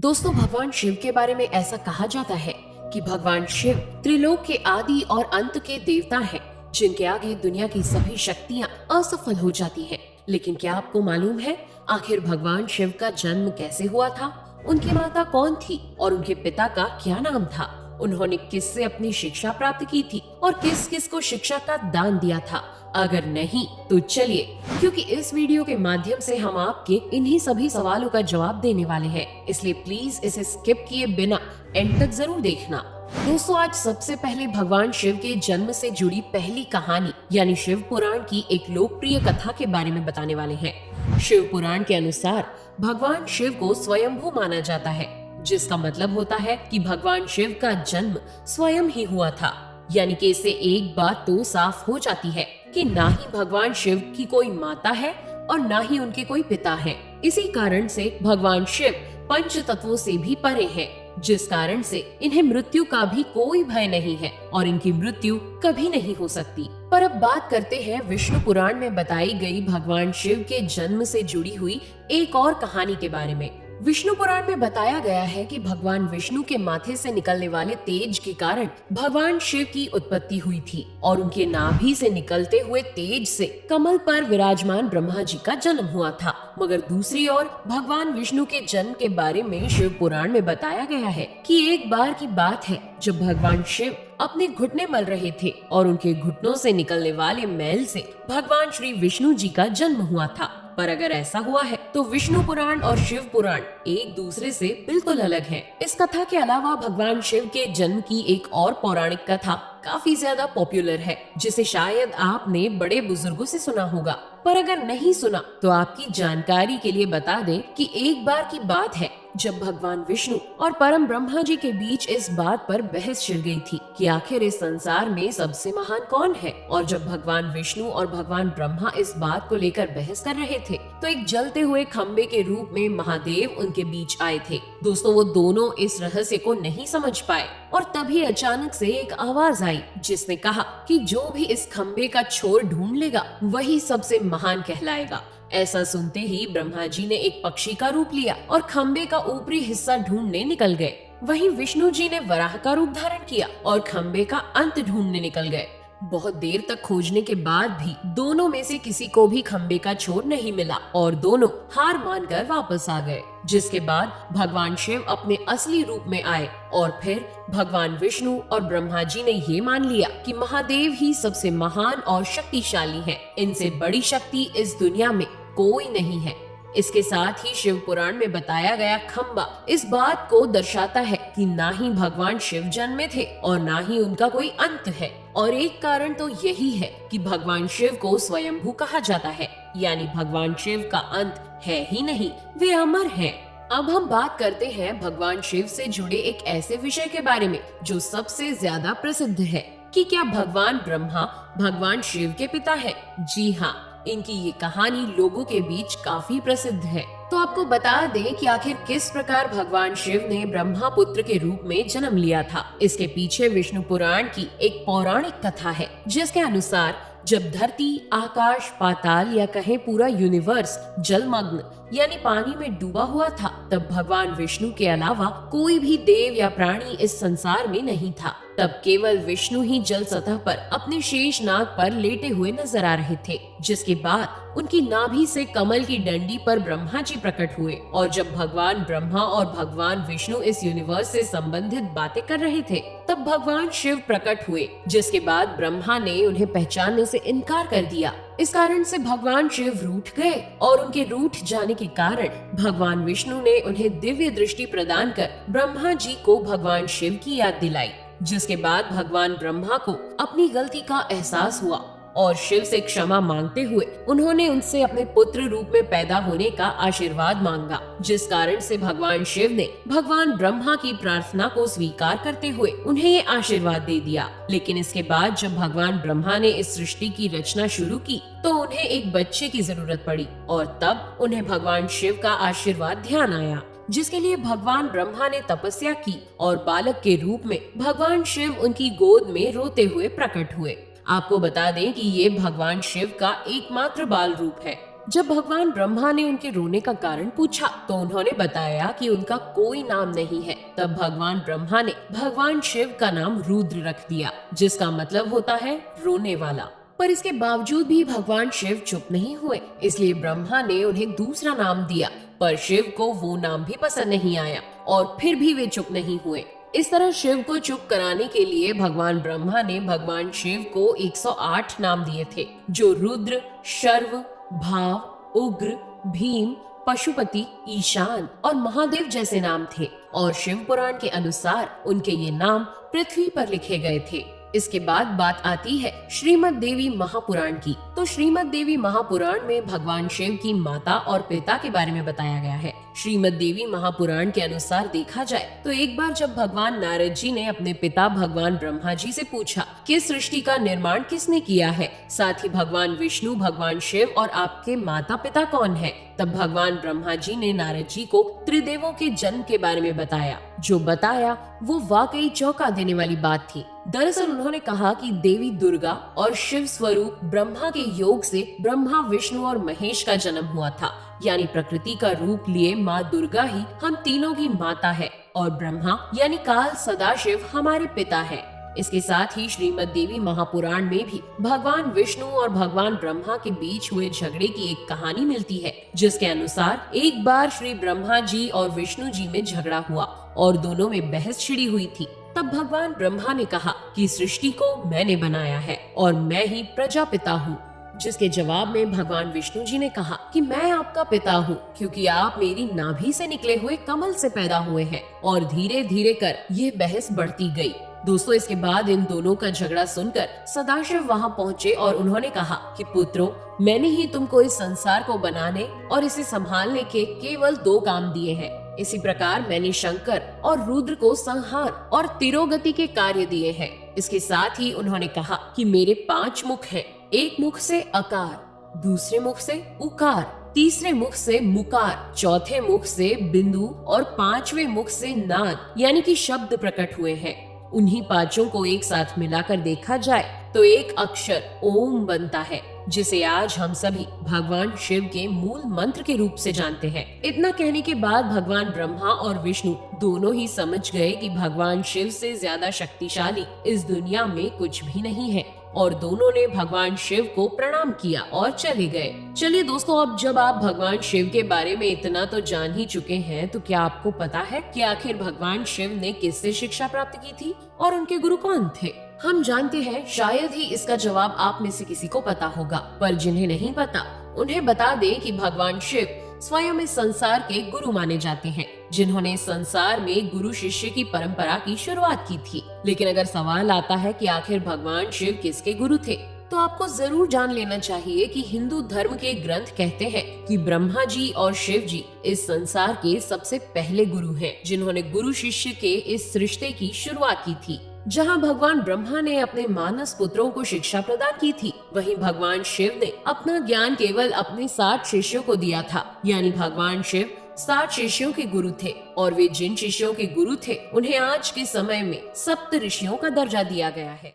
दोस्तों, भगवान शिव के बारे में ऐसा कहा जाता है कि भगवान शिव त्रिलोक के आदि और अंत के देवता हैं, जिनके आगे दुनिया की सभी शक्तियां असफल हो जाती हैं। लेकिन क्या आपको मालूम है आखिर भगवान शिव का जन्म कैसे हुआ था? उनकी माता कौन थी और उनके पिता का क्या नाम था? उन्होंने किससे अपनी शिक्षा प्राप्त की थी और किस किस को शिक्षा का दान दिया था? अगर नहीं तो चलिए, क्योंकि इस वीडियो के माध्यम से हम आपके इन्हीं सभी सवालों का जवाब देने वाले हैं, इसलिए प्लीज इसे स्किप किए बिना एंड तक जरूर देखना। दोस्तों, आज सबसे पहले भगवान शिव के जन्म से जुड़ी पहली कहानी यानी शिव पुराण की एक लोकप्रिय कथा के बारे में बताने वाले हैं। शिव पुराण के अनुसार भगवान शिव को स्वयंभू माना जाता है, जिसका मतलब होता है कि भगवान शिव का जन्म स्वयं ही हुआ था। यानी कि इससे एक बात तो साफ हो जाती है कि ना ही भगवान शिव की कोई माता है और ना ही उनके कोई पिता है। इसी कारण से भगवान शिव पंच तत्वों से भी परे हैं, जिस कारण से इन्हें मृत्यु का भी कोई भय नहीं है और इनकी मृत्यु कभी नहीं हो सकती। पर अब बात करते हैं विष्णु पुराण में बताई गई भगवान शिव के जन्म से जुड़ी हुई एक और कहानी के बारे में। विष्णु पुराण में बताया गया है कि भगवान विष्णु के माथे से निकलने वाले तेज के कारण भगवान शिव की उत्पत्ति हुई थी और उनके नाभि से निकलते हुए तेज से कमल पर विराजमान ब्रह्मा जी का जन्म हुआ था। मगर दूसरी ओर भगवान विष्णु के जन्म के बारे में शिव पुराण में बताया गया है कि एक बार की बात है जब भगवान शिव अपने घुटने मल रहे थे और उनके घुटनों से निकलने वाले मैल से भगवान श्री विष्णु जी का जन्म हुआ था। पर अगर ऐसा हुआ है तो विष्णु पुराण और शिव पुराण एक दूसरे से बिल्कुल अलग हैं। इस कथा के अलावा भगवान शिव के जन्म की एक और पौराणिक कथा काफी ज्यादा पॉपुलर है, जिसे शायद आपने बड़े बुजुर्गों से सुना होगा। पर अगर नहीं सुना तो आपकी जानकारी के लिए बता दें कि एक बार की बात है जब भगवान विष्णु और परम ब्रह्मा जी के बीच इस बात पर बहस छिड़ गई थी कि आखिर इस संसार में सबसे महान कौन है। और जब भगवान विष्णु और भगवान ब्रह्मा इस बात को लेकर बहस कर रहे थे तो एक जलते हुए खंबे के रूप में महादेव उनके बीच आए थे। दोस्तों, वो दोनों इस रहस्य को नहीं समझ पाए और तभी अचानक से एक आवाज आई जिसने कहा कि जो भी इस खंबे का छोर ढूंढ लेगा वही सबसे महान कहलाएगा। ऐसा सुनते ही ब्रह्मा जी ने एक पक्षी का रूप लिया और खंबे का ऊपरी हिस्सा ढूंढने निकल गए। वहीं विष्णु जी ने वराह का रूप धारण किया और खंबे का अंत ढूंढने निकल गए। बहुत देर तक खोजने के बाद भी दोनों में से किसी को भी खंबे का छोर नहीं मिला और दोनों हार मानकर वापस आ गए। जिसके बाद भगवान शिव अपने असली रूप में आए और फिर भगवान विष्णु और ब्रह्मा जी ने ये मान लिया कि महादेव ही सबसे महान और शक्तिशाली हैं। इनसे बड़ी शक्ति इस दुनिया में कोई नहीं है। इसके साथ ही शिव पुराण में बताया गया खंबा इस बात को दर्शाता है कि ना ही भगवान शिव जन्मे थे और ना ही उनका कोई अंत है। और एक कारण तो यही है कि भगवान शिव को स्वयंभू कहा जाता है, यानी भगवान शिव का अंत है ही नहीं, वे अमर हैं। अब हम बात करते हैं भगवान शिव से जुड़े एक ऐसे विषय के बारे में जो सबसे ज्यादा प्रसिद्ध है कि क्या भगवान ब्रह्मा भगवान शिव के पिता है? जी हाँ, इनकी ये कहानी लोगों के बीच काफी प्रसिद्ध है। तो आपको बता दें कि आखिर किस प्रकार भगवान शिव ने ब्रह्मा पुत्र के रूप में जन्म लिया था। इसके पीछे विष्णु पुराण की एक पौराणिक कथा है, जिसके अनुसार जब धरती, आकाश, पाताल या कहें पूरा यूनिवर्स जलमग्न यानी पानी में डूबा हुआ था, तब भगवान विष्णु के अलावा कोई भी देव या प्राणी इस संसार में नहीं था। तब केवल विष्णु ही जल सतह पर अपने शेष नाग पर लेटे हुए नजर आ रहे थे। जिसके बाद उनकी नाभि से कमल की डंडी पर ब्रह्मा जी प्रकट हुए और जब भगवान ब्रह्मा और भगवान विष्णु इस यूनिवर्स से संबंधित बातें कर रहे थे तब भगवान शिव प्रकट हुए। जिसके बाद ब्रह्मा ने उन्हें पहचानने से इनकार कर दिया। इस कारण से भगवान शिव रूठ गए और उनके रूठ जाने के कारण भगवान विष्णु ने उन्हें दिव्य दृष्टि प्रदान कर ब्रह्मा जी को भगवान शिव की याद दिलाई। जिसके बाद भगवान ब्रह्मा को अपनी गलती का एहसास हुआ और शिव से क्षमा मांगते हुए उन्होंने उनसे अपने पुत्र रूप में पैदा होने का आशीर्वाद मांगा। जिस कारण से भगवान शिव ने भगवान ब्रह्मा की प्रार्थना को स्वीकार करते हुए उन्हें ये आशीर्वाद दे दिया। लेकिन इसके बाद जब भगवान ब्रह्मा ने इस सृष्टि की रचना शुरू की तो उन्हें एक बच्चे की जरूरत पड़ी और तब उन्हें भगवान शिव का आशीर्वाद ध्यान आया, जिसके लिए भगवान ब्रह्मा ने तपस्या की और बालक के रूप में भगवान शिव उनकी गोद में रोते हुए प्रकट हुए। आपको बता दें कि ये भगवान शिव का एकमात्र बाल रूप है। जब भगवान ब्रह्मा ने उनके रोने का कारण पूछा तो उन्होंने बताया कि उनका कोई नाम नहीं है। तब भगवान ब्रह्मा ने भगवान शिव का नाम रुद्र रख दिया, जिसका मतलब होता है रोने वाला। पर इसके बावजूद भी भगवान शिव चुप नहीं हुए, इसलिए ब्रह्मा ने उन्हें दूसरा नाम दिया। पर शिव को वो नाम भी पसंद नहीं आया और फिर भी वे चुप नहीं हुए। इस तरह शिव को चुप कराने के लिए भगवान ब्रह्मा ने भगवान शिव को 108 नाम दिए थे, जो रुद्र, शर्व, भाव, उग्र, भीम, पशुपति, ईशान और महादेव जैसे नाम थे। और शिव पुराण के अनुसार उनके ये नाम पृथ्वी पर लिखे गए थे। इसके बाद बात आती है श्रीमद् देवी महापुराण की। तो श्रीमद् देवी महापुराण में भगवान शिव की माता और पिता के बारे में बताया गया है। श्रीमद् देवी महापुराण के अनुसार देखा जाए तो एक बार जब भगवान नारद जी ने अपने पिता भगवान ब्रह्मा जी से पूछा कि सृष्टि का निर्माण किसने किया है, साथ ही भगवान विष्णु, भगवान शिव और आपके माता पिता कौन है, तब भगवान ब्रह्मा जी ने नारद जी को त्रिदेवों के जन्म के बारे में बताया। जो बताया वो वाकई चौंका देने वाली बात थी। दरअसल उन्होंने कहा कि देवी दुर्गा और शिव स्वरूप ब्रह्मा के योग से ब्रह्मा, विष्णु और महेश का जन्म हुआ था। यानी प्रकृति का रूप लिए माँ दुर्गा ही हम तीनों की माता है और ब्रह्मा यानी काल सदाशिव हमारे पिता है। इसके साथ ही श्रीमद् देवी महापुराण में भी भगवान विष्णु और भगवान ब्रह्मा के बीच हुए झगड़े की एक कहानी मिलती है, जिसके अनुसार एक बार श्री ब्रह्मा जी और विष्णु जी में झगड़ा हुआ और दोनों में बहस छिड़ी हुई थी। तब भगवान ब्रह्मा ने कहा कि सृष्टि को मैंने बनाया है और मैं ही प्रजापिता हूँ, जिसके जवाब में भगवान विष्णु जी ने कहा कि मैं आपका पिता हूँ, क्योंकि आप मेरी नाभि से निकले हुए कमल से पैदा हुए हैं। और धीरे धीरे कर ये बहस बढ़ती गई। दोस्तों, इसके बाद इन दोनों का झगड़ा सुनकर सदाशिव वहाँ पहुँचे और उन्होंने कहा कि पुत्रों, मैंने ही तुमको इस संसार को बनाने और इसे संभालने के केवल 2 काम दिए हैं। इसी प्रकार मैंने शंकर और रुद्र को संहार और तिरोगति के कार्य दिए हैं। इसके साथ ही उन्होंने कहा कि मेरे 5 मुख हैं। एक मुख से अकार, दूसरे मुख से उकार, तीसरे मुख से मुकार, चौथे मुख से बिंदु और 5वें मुख से नाद यानी कि शब्द प्रकट हुए हैं। उन्हीं 5 को एक साथ मिलाकर देखा जाए तो एक अक्षर ओम बनता है, जिसे आज हम सभी भगवान शिव के मूल मंत्र के रूप से जानते हैं। इतना कहने के बाद भगवान ब्रह्मा और विष्णु दोनों ही समझ गए कि भगवान शिव से ज्यादा शक्तिशाली इस दुनिया में कुछ भी नहीं है और दोनों ने भगवान शिव को प्रणाम किया और चले गए। चलिए दोस्तों, अब जब आप भगवान शिव के बारे में इतना तो जान ही चुके हैं, तो क्या आपको पता है कि आखिर भगवान शिव ने किससे शिक्षा प्राप्त की थी और उनके गुरु कौन थे? हम जानते हैं शायद ही इसका जवाब आप में से किसी को पता होगा, पर जिन्हें नहीं पता उन्हें बता दें कि भगवान शिव स्वयं इस संसार के गुरु माने जाते हैं, जिन्होंने संसार में गुरु शिष्य की परंपरा की शुरुआत की थी। लेकिन अगर सवाल आता है कि आखिर भगवान शिव किसके गुरु थे, तो आपको जरूर जान लेना चाहिए कि हिंदू धर्म के ग्रंथ कहते हैं कि ब्रह्मा जी और शिव जी इस संसार के सबसे पहले गुरु हैं, जिन्होंने गुरु शिष्य के इस रिश्ते की शुरुआत की थी। जहां भगवान ब्रह्मा ने अपने मानस पुत्रों को शिक्षा प्रदान की थी, वहीं भगवान शिव ने अपना ज्ञान केवल अपने 60 शिष्यों को दिया था। यानी भगवान शिव 60 शिष्यों के गुरु थे और वे जिन शिष्यों के गुरु थे उन्हें आज के समय में सप्त ऋषियों का दर्जा दिया गया है।